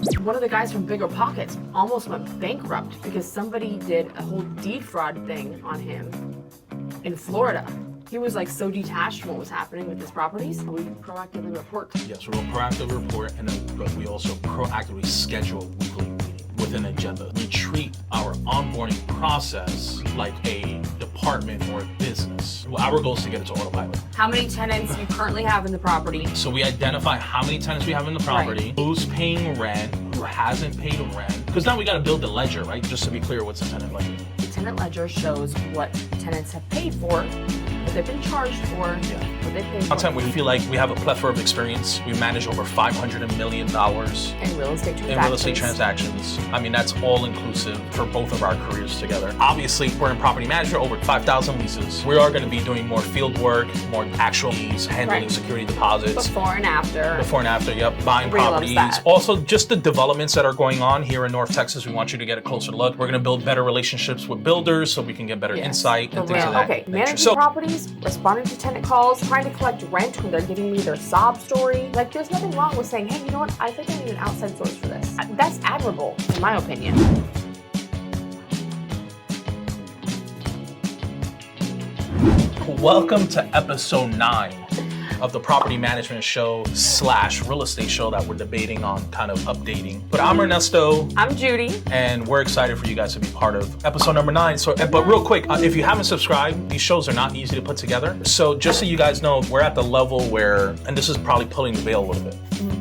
One of the guys from Bigger Pockets almost went bankrupt because somebody did a whole deed fraud thing on him in Florida. He was like so detached from what was happening with his properties. We proactively report. Yes, we'll proactively report, but we also proactively schedule a weekly meeting with an agenda. We treat our onboarding process like a department or a business. Our goal is to get it to autopilot. How many tenants you currently have in the property? So we identify how many tenants we have in the property, who's paying rent, who hasn't paid rent. Because now we got to build the ledger, right? Just to be clear, what's a tenant ledger? The tenant ledger shows what tenants have paid for, what they've been charged for, what they paid for. Content, we feel like we have a plethora of experience. We manage over $500 million in real estate transactions. I mean, that's all inclusive for both of our careers together. Obviously, we're in property management, over 5,000 leases. We are going to be doing more field work, more actual leads, handling security deposits. Before and after, buying properties. Also, just the developments that are going on here in North Texas, we want you to get a closer look. We're going to build better relationships with builders so we can get better insight and things of that nature. Managing properties, responding to tenant calls, trying to collect rent when they're giving me their sob story. Like, there's nothing wrong with saying, hey, you know what? I think I need an outside source for this. That's admirable, in my opinion. Welcome to episode 9 of the property management show / real estate show that we're debating on, kind of updating. But I'm Ernesto. I'm Judy. And we're excited for you guys to be part of episode number 9. So, but real quick, if you haven't subscribed, these shows are not easy to put together. So just so you guys know, we're at the level where, and this is probably pulling the veil a little bit,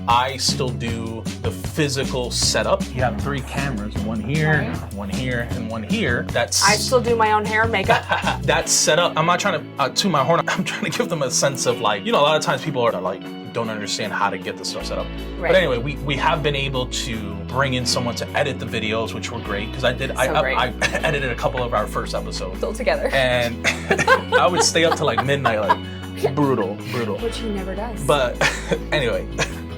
I still do the physical setup. You have 3 cameras, one here, one here, and one here. I still do my own hair and makeup. That's set up. I'm not trying to toot my horn. I'm trying to give them a sense of like, you know, a lot of times people are like, don't understand how to get this stuff set up. Right. But anyway, we have been able to bring in someone to edit the videos, which were great because I edited a couple of our first episodes. Still together. And I would stay up to like midnight, like brutal. Which he never does. But anyway,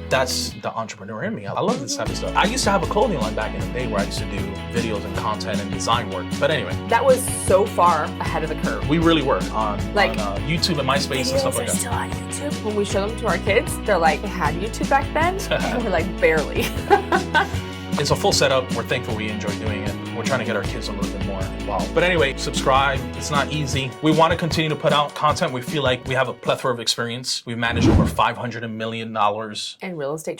that's the entrepreneur in me. I love this type of stuff. I used to have a clothing line back in the day where I used to do videos and content and design work. But anyway. That was so far ahead of the curve. We really were on YouTube and MySpace and stuff like that. Still on YouTube. When we show them to our kids, they're like, they had YouTube back then? And we're like, barely. It's a full setup. We're thankful we enjoy doing it. We're trying to get our kids a little bit more involved. But anyway, subscribe. It's not easy. We want to continue to put out content. We feel like we have a plethora of experience. We've managed over $500 million in real estate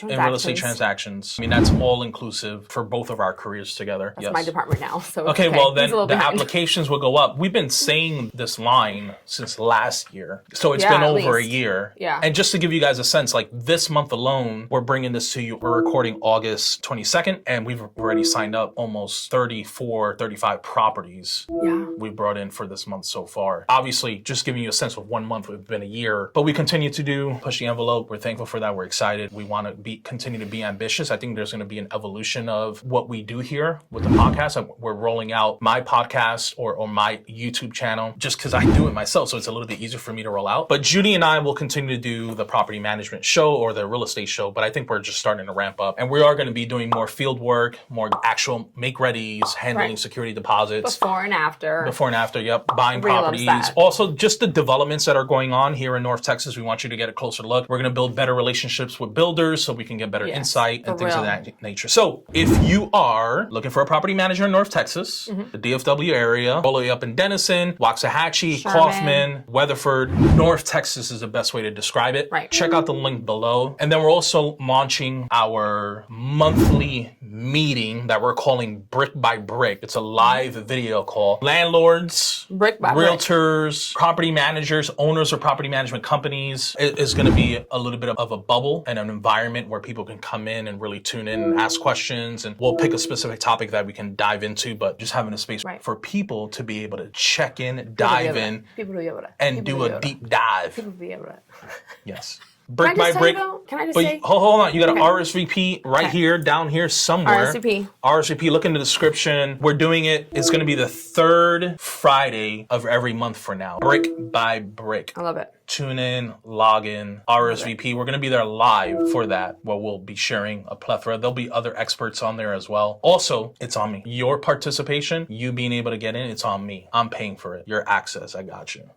transactions. I mean, that's all inclusive for both of our careers together. That's my department now. So okay, well then the applications will go up. We've been saying this line since last year. So it's been over a year. Yeah. And just to give you guys a sense, like this month alone, we're bringing this to you. We're recording August 22nd. And we've already signed up almost 35 properties we brought in for this month so far. Obviously, just giving you a sense of 1 month, it's been a year, but we continue to push the envelope. We're thankful for that. We're excited. We want to continue to be ambitious. I think there's going to be an evolution of what we do here with the podcast. We're rolling out my podcast or my YouTube channel just because I do it myself. So it's a little bit easier for me to roll out. But Judy and I will continue to do the property management show or the real estate show. But I think we're just starting to ramp up. And we are going to be doing more field work, more actual make-readies, handling security deposits. Before and after, buying properties. Also, just the developments that are going on here in North Texas, we want you to get a closer look. We're going to build better relationships with builders so we can get better insight and things of that nature. So if you are looking for a property manager in North Texas, the DFW area, all the way up in Denison, Waxahachie, Kaufman, Weatherford, North Texas is the best way to describe it. Right. Check out the link below. And then we're also launching our monthly meeting that we're calling Brick by Brick. It's a live video call. Landlords, realtors, property managers, owners of property management companies. It is going to be a little bit of a bubble and an environment where people can come in and really tune in and ask questions. And we'll pick a specific topic that we can dive into, but just having a space for people to be able to check in, dive in, and do a deep dive. People be able to. Yes. Brick by brick. Can I just say? Hold on. You got an RSVP right here, down here somewhere. RSVP. Look in the description. We're doing it. It's going to be the 3rd Friday of every month for now. Brick by brick. I love it. Tune in, log in, RSVP. We're going to be there live for that, where we'll be sharing a plethora. There'll be other experts on there as well. Also, it's on me. Your participation, you being able to get in, it's on me. I'm paying for it. Your access, I got you.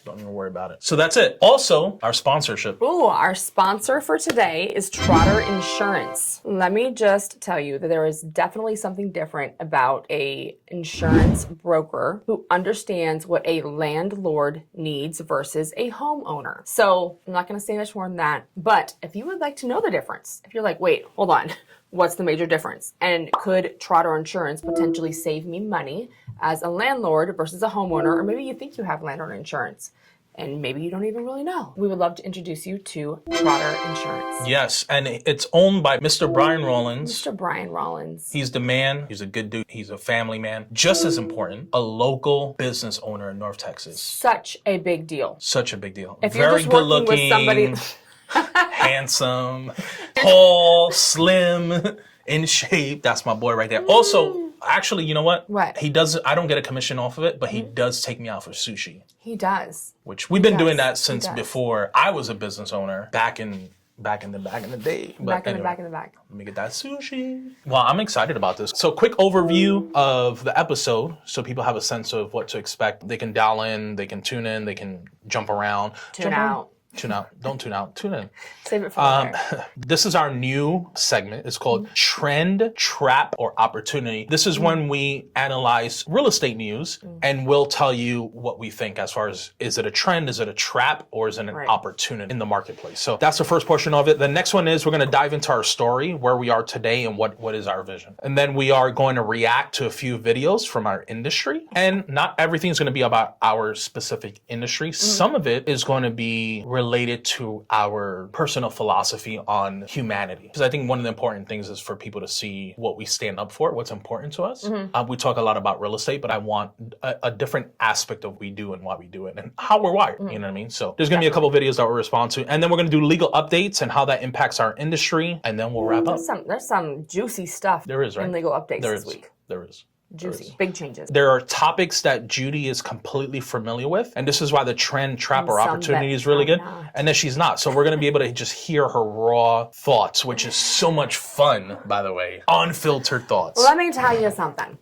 Don't even worry about it. So that's it. Also, our sponsorship. Ooh, our sponsor for today is Trotter Insurance. Let me just tell you that there is definitely something different about a insurance broker who understands what a landlord needs versus a homeowner. So I'm not going to say much more than that, but if you would like to know the difference, if you're like, wait, hold on, what's the major difference? And could Trotter Insurance potentially save me money as a landlord versus a homeowner? Or maybe you think you have landlord insurance and maybe you don't even really know. We would love to introduce you to Trotter Insurance. Yes, and it's owned by Mr. Brian Rollins. Mr. Brian Rollins. He's the man. He's a good dude. He's a family man. Just as important, a local business owner in North Texas. Such a big deal. Such a big deal. If Very you're just good working looking, with somebody handsome, tall, slim, in shape. That's my boy right there. Also, actually, you know what? What? He does. I don't get a commission off of it, but he does take me out for sushi. He does. Which we've been doing that He since does. before I was a business owner back in the day. But Back in anyway, the back. Let me get that sushi. Well, I'm excited about this. So quick overview of the episode so people have a sense of what to expect. They can dial in, they can tune in, they can jump around. Tune out. Tune out. Don't tune out. Tune in. Save it for later. This is our new segment. It's called Trend, Trap, or Opportunity. This is when we analyze real estate news and we'll tell you what we think as far as, is it a trend, is it a trap, or is it an opportunity in the marketplace? So that's the first portion of it. The next one is we're going to dive into our story, where we are today and what is our vision. And then we are going to react to a few videos from our industry. And not everything is going to be about our specific industry. Some of it is going to be related to our personal philosophy on humanity. Because I think one of the important things is for people to see what we stand up for, what's important to us. We talk a lot about real estate, but I want a different aspect of what we do and why we do it and how we're wired. You know what I mean? So there's going to be a couple videos that we'll respond to. And then we're going to do legal updates and how that impacts our industry. And then we'll wrap up. There's some juicy stuff There is, right? in legal updates There this is. week. There is. Juicy. Big changes. There are topics that Judy is completely familiar with, and this is why the trend, trap, or some opportunity that is really good. I'm not. And then she's not. So we're going to be able to just hear her raw thoughts, which is so much fun, by the way. Unfiltered thoughts. Let me tell you something.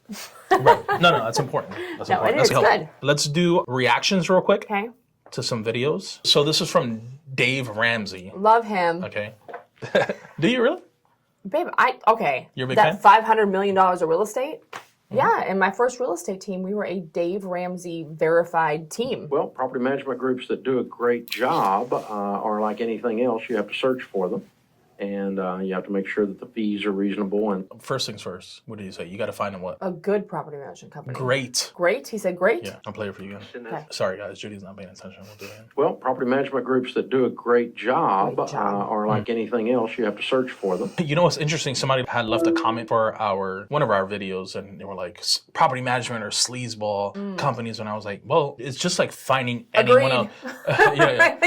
Right. No, that's important. That's important. it is That's good. Let's do reactions real quick Okay. to some videos. So this is from Dave Ramsey. Love him. Okay. Do you really? Babe, You're a big that fan? $500 million of real estate? Yeah, in my first real estate team, we were a Dave Ramsey verified team. Well, property management groups that do a great job are like anything else. You have to search for them, and you have to make sure that the fees are reasonable. And First things first. What did you say? You got to find them what? A good property management company. Great. Great? He said great? Yeah, I'll play it for you again. Okay. Sorry, guys. Judy's not paying attention. We'll do it again. well, property management groups that do a great job, are like anything else. You have to search for them. You know what's interesting? Somebody had left a comment for one of our videos, and they were like, property management or sleazeball companies. And I was like, well, it's just like finding anyone else. Yeah.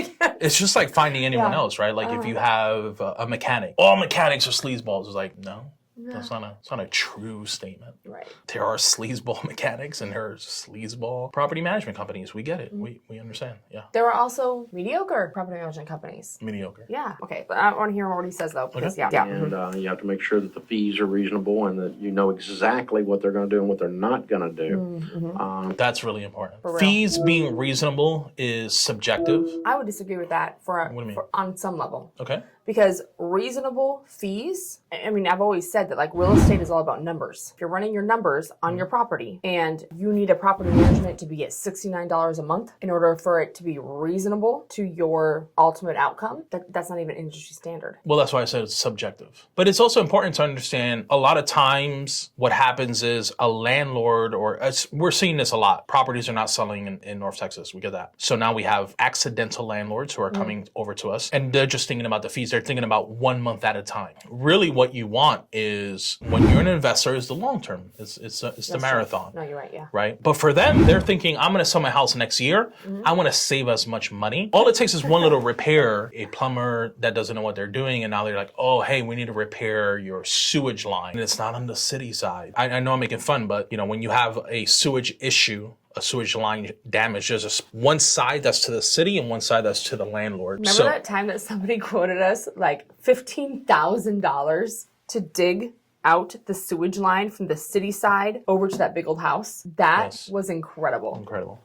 It's just like finding anyone else, right? Like if you have a mechanic, all mechanics are sleazeballs. It's like, no. It's not a true statement. Right. There are sleazeball mechanics and there are sleazeball property management companies. We get it. We understand. Yeah. There are also mediocre property management companies. Mediocre. Yeah. Okay. But I want to hear what he says though, because yeah. And you have to make sure that the fees are reasonable and that you know exactly what they're going to do and what they're not going to do. That's really important. real. Fees being reasonable is subjective. I would disagree with that What do you mean? on some level. Okay. Because reasonable fees, I mean, I've always said that like real estate is all about numbers. If you're running your numbers on your property and you need a property management to be at $69 a month in order for it to be reasonable to your ultimate outcome, that's not even industry standard. Well, that's why I said it's subjective. But it's also important to understand a lot of times what happens is a landlord, we're seeing this a lot. Properties are not selling in North Texas. We get that. So now we have accidental landlords who are coming over to us and they're just thinking about the fees. They're thinking about 1 month at a time. Really what you want is when you're an investor is the long term. It's the marathon. No, you're right, yeah. Right? But for them, they're thinking, I'm going to sell my house next year. I want to save as much money. All it takes is one little repair, a plumber that doesn't know what they're doing. And now they're like, oh, hey, we need to repair your sewage line. And it's not on the city side. I know I'm making fun, but when you have a sewage issue, a sewage line damage. There's one side that's to the city and one side that's to the landlord. Remember that time that somebody quoted us like $15,000 to dig out the sewage line from the city side over to that big old house? That was incredible. Incredible.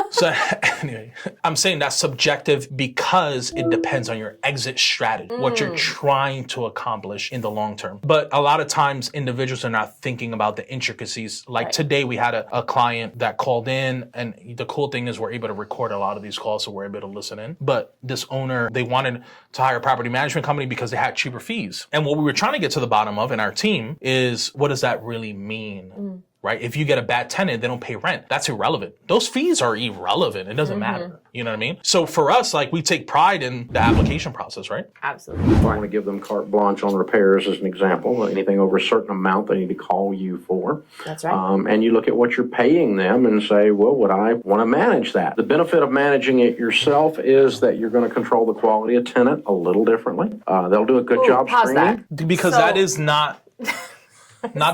So anyway, I'm saying that's subjective because it depends on your exit strategy, what you're trying to accomplish in the long term. But a lot of times individuals are not thinking about the intricacies. Like today we had a client that called in, and the cool thing is we're able to record a lot of these calls, so we're able to listen in. But this owner, they wanted to hire a property management company because they had cheaper fees. And what we were trying to get to the bottom of in our team is, what does that really mean? Right? If you get a bad tenant, they don't pay rent. That's irrelevant. Those fees are irrelevant. It doesn't matter. You know what I mean? So for us, like, we take pride in the application process, right? Absolutely. I want to give them carte blanche on repairs as an example. Anything over a certain amount they need to call you for. That's right. And you look at what you're paying them and say, well, would I want to manage that? The benefit of managing it yourself is that you're going to control the quality of tenant a little differently. They'll do a good job screening. Because that is not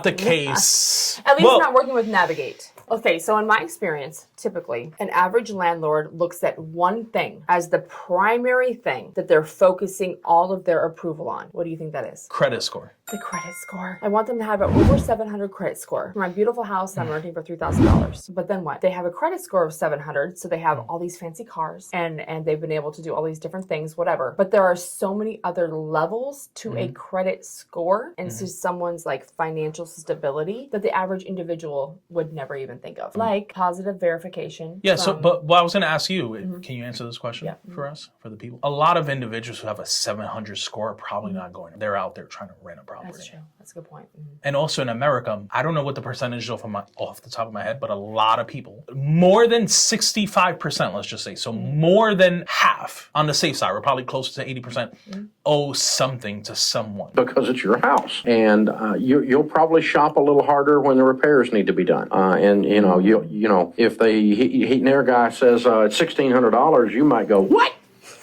the case. At least not working with Navigate. Okay, so in my experience, typically, an average landlord looks at one thing as the primary thing that they're focusing all of their approval on. What do you think that is? Credit score. The credit score. I want them to have an over 700 credit score. For my beautiful house, I'm renting for $3,000. But then what? They have a credit score of 700, so they have all these fancy cars, and they've been able to do all these different things, whatever. But there are so many other levels to a credit score and to someone's like financial stability that the average individual would never even think of. Like positive verification. Yeah, but I was going to ask you, can you answer this question for us, for the people? A lot of individuals who have a 700 score are probably not going. They're out there trying to rent a property. That's true. That's a good point. And also in America, I don't know what the percentage is off the top of my head, but a lot of people, more than 65%, let's just say, so more than half on the safe side, we're probably closer to 80%, owe something to someone. Because it's your house. And you'll probably shop a little harder when the repairs need to be done. And, you know, if the heat and air guy says it's $1,600, you might go, what?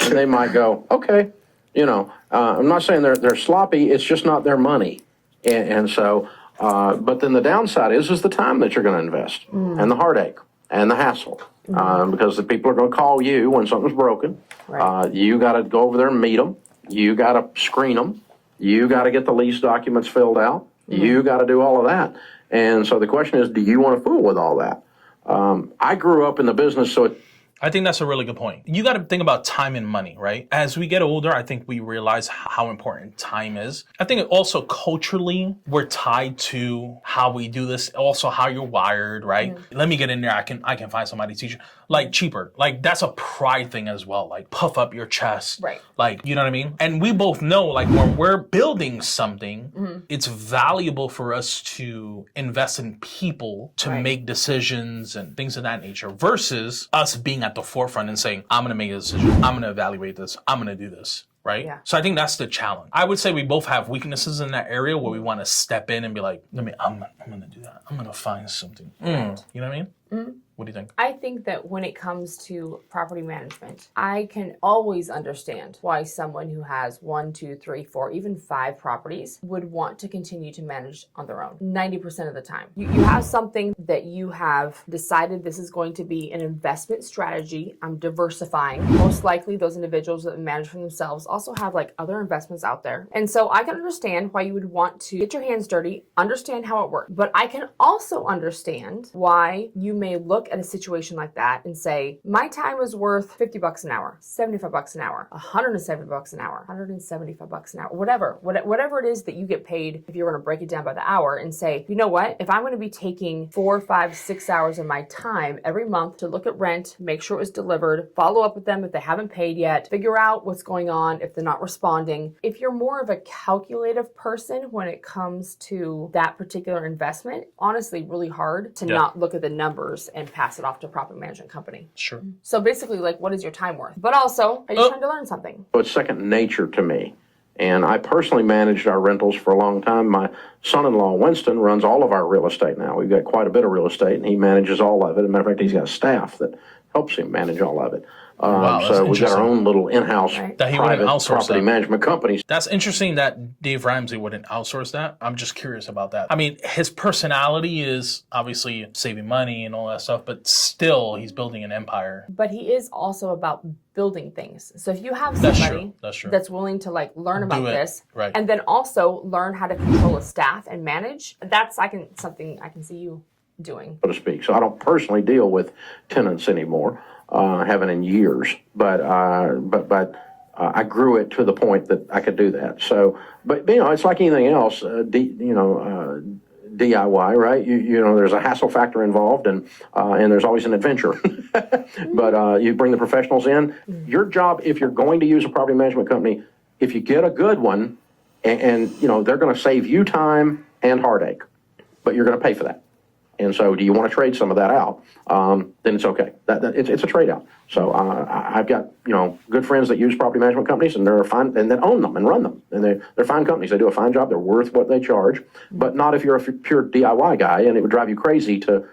And they might go, okay. You know, I'm not saying they're sloppy. It's just not their money. And so, but then the downside is the time that you're going to invest and the heartache and the hassle. Because the people are going to call you when something's broken. Right. You got to go over there and meet them. You got to screen them. You got to get the lease documents filled out. You got to do all of that. And so the question is, do you want to fool with all that? I grew up in the business, so I think that's a really good point. You got to think about time and money, right? As we get older, I think we realize how important time is. I think also culturally, we're tied to how we do this, also how you're wired, right? Let me get in there. I can find somebody to teach you. Like cheaper. Like that's a pride thing as well. Like puff up your chest. Right. Like, you know what I mean? And we both know, like when we're building something, it's valuable for us to invest in people to make decisions and things of that nature versus us being at the forefront and saying, I'm going to make a decision. I'm going to evaluate this. I'm going to do this. Right? Yeah. So I think that's the challenge. I would say we both have weaknesses in that area where we want to step in and be like, I'm going to do that. I'm going to find something. You know what I mean? What do you think? I think that when it comes to property management, I can always understand why someone who has 1, 2, 3, 4, even 5 properties would want to continue to manage on their own 90% of the time. You have something that you have decided this is going to be an investment strategy. I'm diversifying. Most likely those individuals that manage for themselves also have like other investments out there. And so I can understand why you would want to get your hands dirty, understand how it works. But I can also understand why you may look at a situation like that and say, my time is worth $50 an hour, $75 an hour, $170 an hour, $175 an hour, whatever it is that you get paid if you're going to break it down by the hour and say, you know what, if I'm going to be taking 4, 5, 6 hours of my time every month to look at rent, make sure it was delivered, follow up with them if they haven't paid yet, figure out what's going on if they're not responding. If you're more of a calculative person when it comes to that particular investment, honestly, really hard to not look at the numbers and pass it off to a property management company. Sure. So basically, like, what is your time worth? But also, are you trying to learn something? So it's second nature to me. And I personally managed our rentals for a long time. My son-in-law, Winston, runs all of our real estate now. We've got quite a bit of real estate, and he manages all of it. As a matter of fact, he's got staff that helps him manage all of it. Wow, that's So we got our interesting. own little in-house That he wouldn't private outsource property that. management companies. That's interesting that Dave Ramsey wouldn't outsource that. I'm just curious about that. I mean, his personality is obviously saving money and all that stuff, but still he's building an empire. But he is also about building things. So if you have That's somebody true. That's true. that's willing to like learn about Do it. this, Right. and then also learn how to control a staff and manage, that's something I can see you doing. So to speak. So I don't personally deal with tenants anymore, haven't in years, but I grew it to the point that I could do that. So, but you know, it's like anything else, DIY, right? You know, there's a hassle factor involved, and there's always an adventure. But you bring the professionals in. Your job, if you're going to use a property management company, if you get a good one, and you know they're going to save you time and heartache, but you're going to pay for that. And so, do you want to trade some of that out? Then it's okay. It's a trade out. So I've got good friends that use property management companies, and they're fine, and that own them and run them, and they're fine companies. They do a fine job. They're worth what they charge, but not if you're a pure DIY guy, and it would drive you crazy to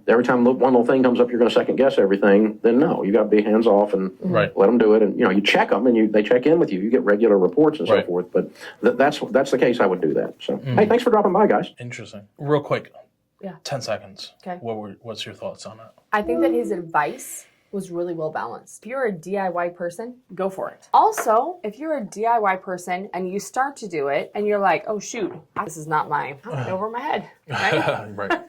every time one little thing comes up, you're going to second guess everything. Then no, you got to be hands off and let them do it, and you check them, and they check in with you. You get regular reports and so forth. But that's the case. I would do that. So hey, thanks for dropping by, guys. Interesting. Real quick. Yeah. 10 seconds. Okay. What's your thoughts on that? I think that his advice was really well balanced. If you're a DIY person, go for it. Also, if you're a DIY person and you start to do it and you're like, oh shoot, this is not my over my head, right? Right.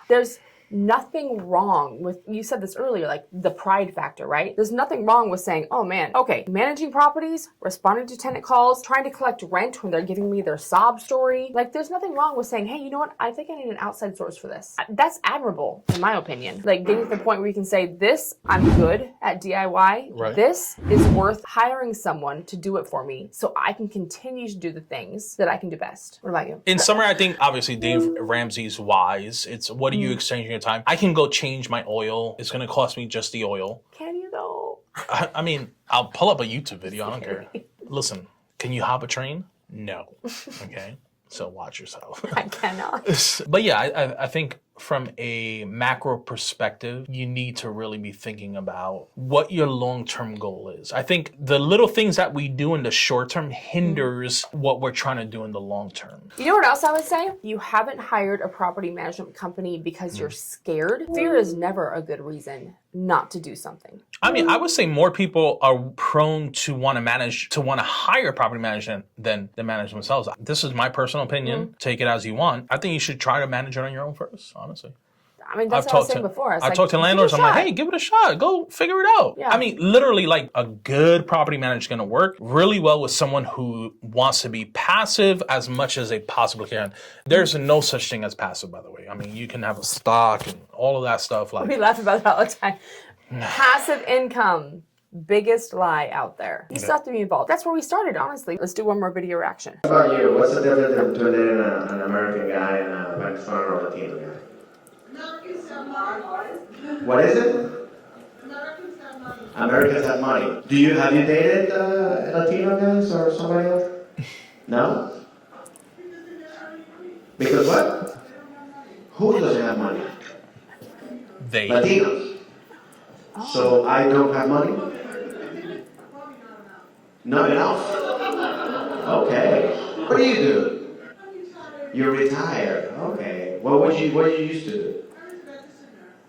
There's nothing wrong with, you said this earlier, like the pride factor, right? There's nothing wrong with saying, oh man, okay, managing properties, responding to tenant calls, trying to collect rent when they're giving me their sob story. Like there's nothing wrong with saying, hey, you know what? I think I need an outside source for this. That's admirable, in my opinion. Like getting to the point where you can say, this, I'm good at DIY. Right. This is worth hiring someone to do it for me so I can continue to do the things that I can do best. What about you? In summary, I think obviously Dave Ramsey's wise. It's what are you exchanging your time? I can go change my oil. It's going to cost me just the oil. Can you though? I mean, I'll pull up a YouTube video. I don't care. Listen, can you hop a train? No. Okay. So watch yourself. I cannot. But yeah, I think from a macro perspective, you need to really be thinking about what your long-term goal is. I think the little things that we do in the short term hinders what we're trying to do in the long term. You know what else I would say? You haven't hired a property management company because you're scared. Fear is never a good reason not to do something. I mean, I would say more people are prone to want to hire property management than the manage themselves. This is my personal opinion. Take it as you want. I think you should try to manage it on your own first, honestly. I mean, that's what I was saying before. I talked to landlords. I'm like, hey, give it a shot. Go figure it out. Yeah. I mean, literally, like a good property manager is going to work really well with someone who wants to be passive as much as they possibly can. There's no such thing as passive, by the way. I mean, you can have a stock and all of that stuff. Like We laugh about that all the time. Passive income, biggest lie out there. You still have to be involved. That's where we started, honestly. Let's do one more video reaction. What about you? What's the difference between an American guy and a Mexican or Latino guy? What is it? Americans have money. Have you dated Latino guys or somebody else? No? Because what? Who doesn't have money? they. Latinos. So I don't have money? Not enough. Okay. What do you do? You're retired. Okay. What did you used to do?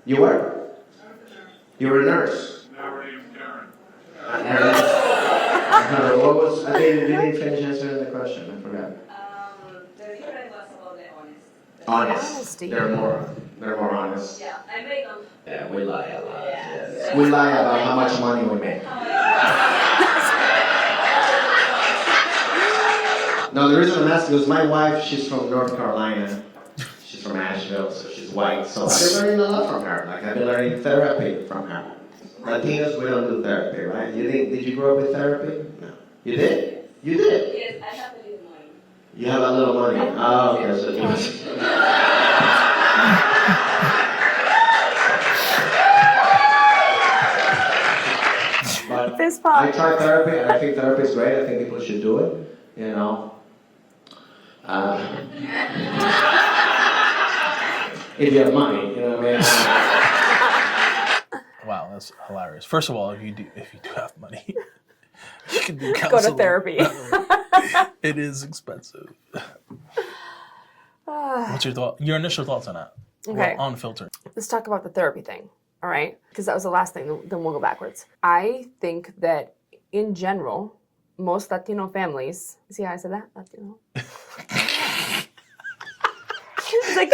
You were? You were a nurse. A nurse. What was? I didn't finish answering the question. I forgot. The difference was about the honest. Honest. Honesty. They're more honest. Yeah, I make them. Yeah, we lie a lot. Yes. We lie about how much money we make. No, the reason I'm asking is my wife, she's from North Carolina. She's from Asheville, so she's white. So I've been learning a lot from her. Like I've been learning therapy from her. Latinos, we don't do therapy, right? Did you grow up with therapy? No. You did? You did? Yes, I have a little money. You have a little money. Oh, okay. So it was... But Fist I pump. try therapy, and I think therapy is great. I think people should do it. You know. If you have money, you know what I mean? Wow, that's hilarious. First of all, if you do have money, you can do counseling. Go to therapy. It is expensive. What's your thought? Your initial thoughts on that? Okay. Well, unfiltered. Let's talk about the therapy thing. All right, because that was the last thing. Then we'll go backwards. I think that in general, most Latino families. See how I said that? Latino. It's like,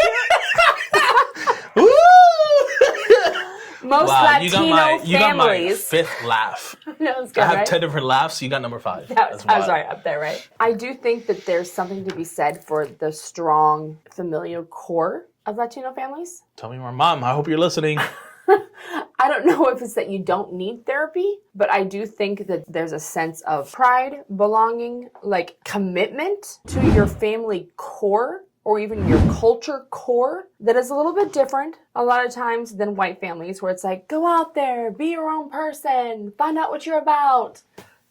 most Latino you got my families. fifth laugh. No, it's good, I have right? 10 different laughs. You got number 5. I was right up there, right? I do think that there's something to be said for the strong familial core of Latino families. Tell me more, Mom. I hope you're listening. I don't know if it's that you don't need therapy, but I do think that there's a sense of pride, belonging, like commitment to your family core or even your culture core that is a little bit different a lot of times than white families where it's like, go out there, be your own person, find out what you're about.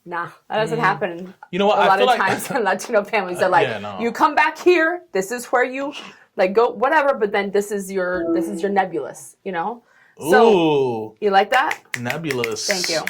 Nah, that doesn't happen. You know what? A lot of like times in Latino families are like, Yeah, no. you come back here, this is where you like go, whatever, but then this is your nebulous, you know? So, Ooh, you like that? nebulous. Thank you.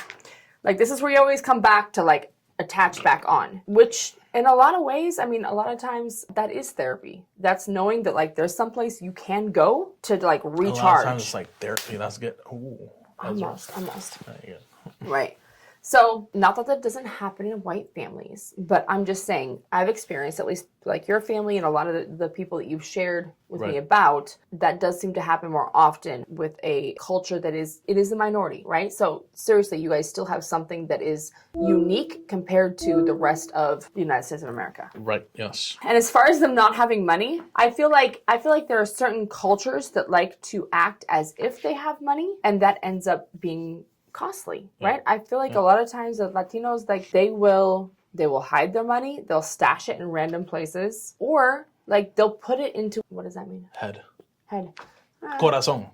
Like, this is where you always come back to, like, attach back on, which in a lot of ways, I mean, a lot of times that is therapy. That's knowing that, like, there's someplace you can go to, like, recharge. A lot of times it's like therapy. That's good. Ooh, Almost. Very good. Right. So, not that doesn't happen in white families, but I'm just saying, I've experienced, at least like your family and a lot of the people that you've shared with me about, that does seem to happen more often with a culture that is a minority, right? So, seriously, you guys still have something that is unique compared to the rest of the United States of America. Right, yes. And as far as them not having money, I feel like there are certain cultures that like to act as if they have money, and that ends up being costly, right? I feel like a lot of times the Latinos, like they will hide their money, they'll stash it in random places, or like they'll put it into, what does that mean? Head. Corazon.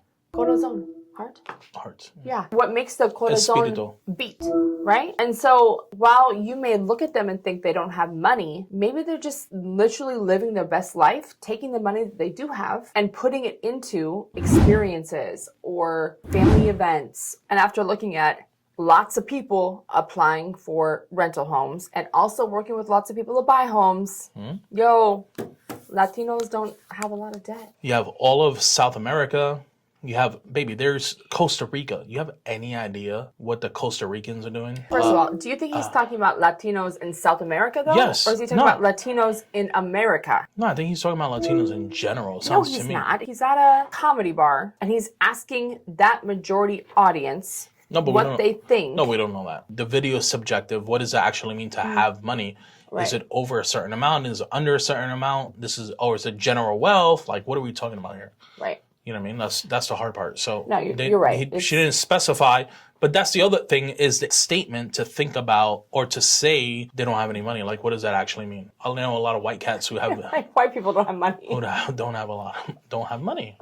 Heart. Yeah. What makes the corazon Espíritu. beat, right? And so while you may look at them and think they don't have money, maybe they're just literally living their best life, taking the money that they do have and putting it into experiences or family events. And after looking at lots of people applying for rental homes and also working with lots of people to buy homes, Latinos don't have a lot of debt. You have all of South America. You have, there's Costa Rica. You have any idea what the Costa Ricans are doing? First of all, do you think he's talking about Latinos in South America, though? Yes. Or is he talking about Latinos in America? No, I think he's talking about Latinos in general. No, he's not. He's at a comedy bar, and he's asking that majority audience what they think. No, we don't know that. The video is subjective. What does it actually mean to have money? Right. Is it over a certain amount? Is it under a certain amount? Or is it general wealth? Like, what are we talking about here? Right. You know what I mean? That's the hard part. So no, you're right. She didn't specify, but that's the other thing is the statement to think about or to say they don't have any money. Like, what does that actually mean? I know a lot of white cats who have white people don't have money. Who don't have money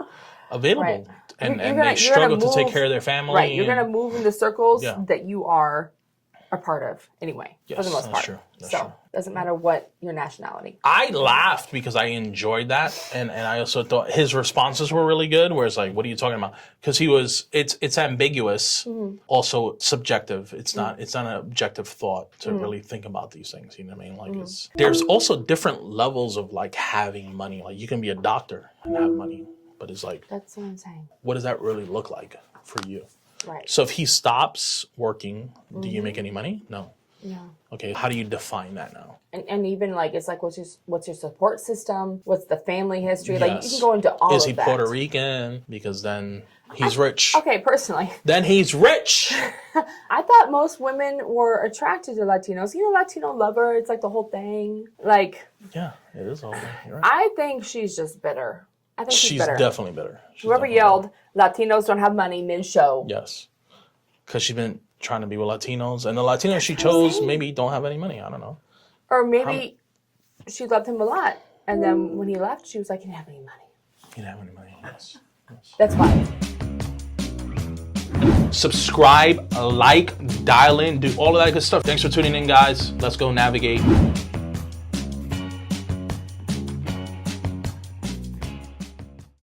available, right. and they struggle to take care of their family. Right, you're gonna move in the circles that you are a part of anyway, for the most part. That's so true. Doesn't matter what your nationality. I laughed because I enjoyed that, and I also thought his responses were really good. Where it's like, what are you talking about? Because it's ambiguous, also subjective. It's not an objective thought to really think about these things. You know what I mean? Like there's also different levels of like having money. Like you can be a doctor and have money, but it's like that's what I'm saying. What does that really look like for you? Right. So if he stops working, do you make any money? No. No. Okay. How do you define that now? And even like it's like what's your support system? What's the family history? Like you can go into all Is of he that. Puerto Rican? Because then he's rich. Okay, personally. Then he's rich. I thought most women were attracted to Latinos. You know, Latino lover, it's like the whole thing. Like yeah, it is all. You're right. I think she's just bitter. I think she's bitter. Definitely bitter. Whoever yelled, Latinos don't have money mid-show. Yes. Because she's been trying to be with Latinos, and the Latinos she chose maybe don't have any money. I don't know. Or maybe she loved him a lot, and then when he left, she was like, he didn't have any money. He didn't have any money, yes. That's why. Subscribe, like, dial in, do all of that good stuff. Thanks for tuning in, guys. Let's go navigate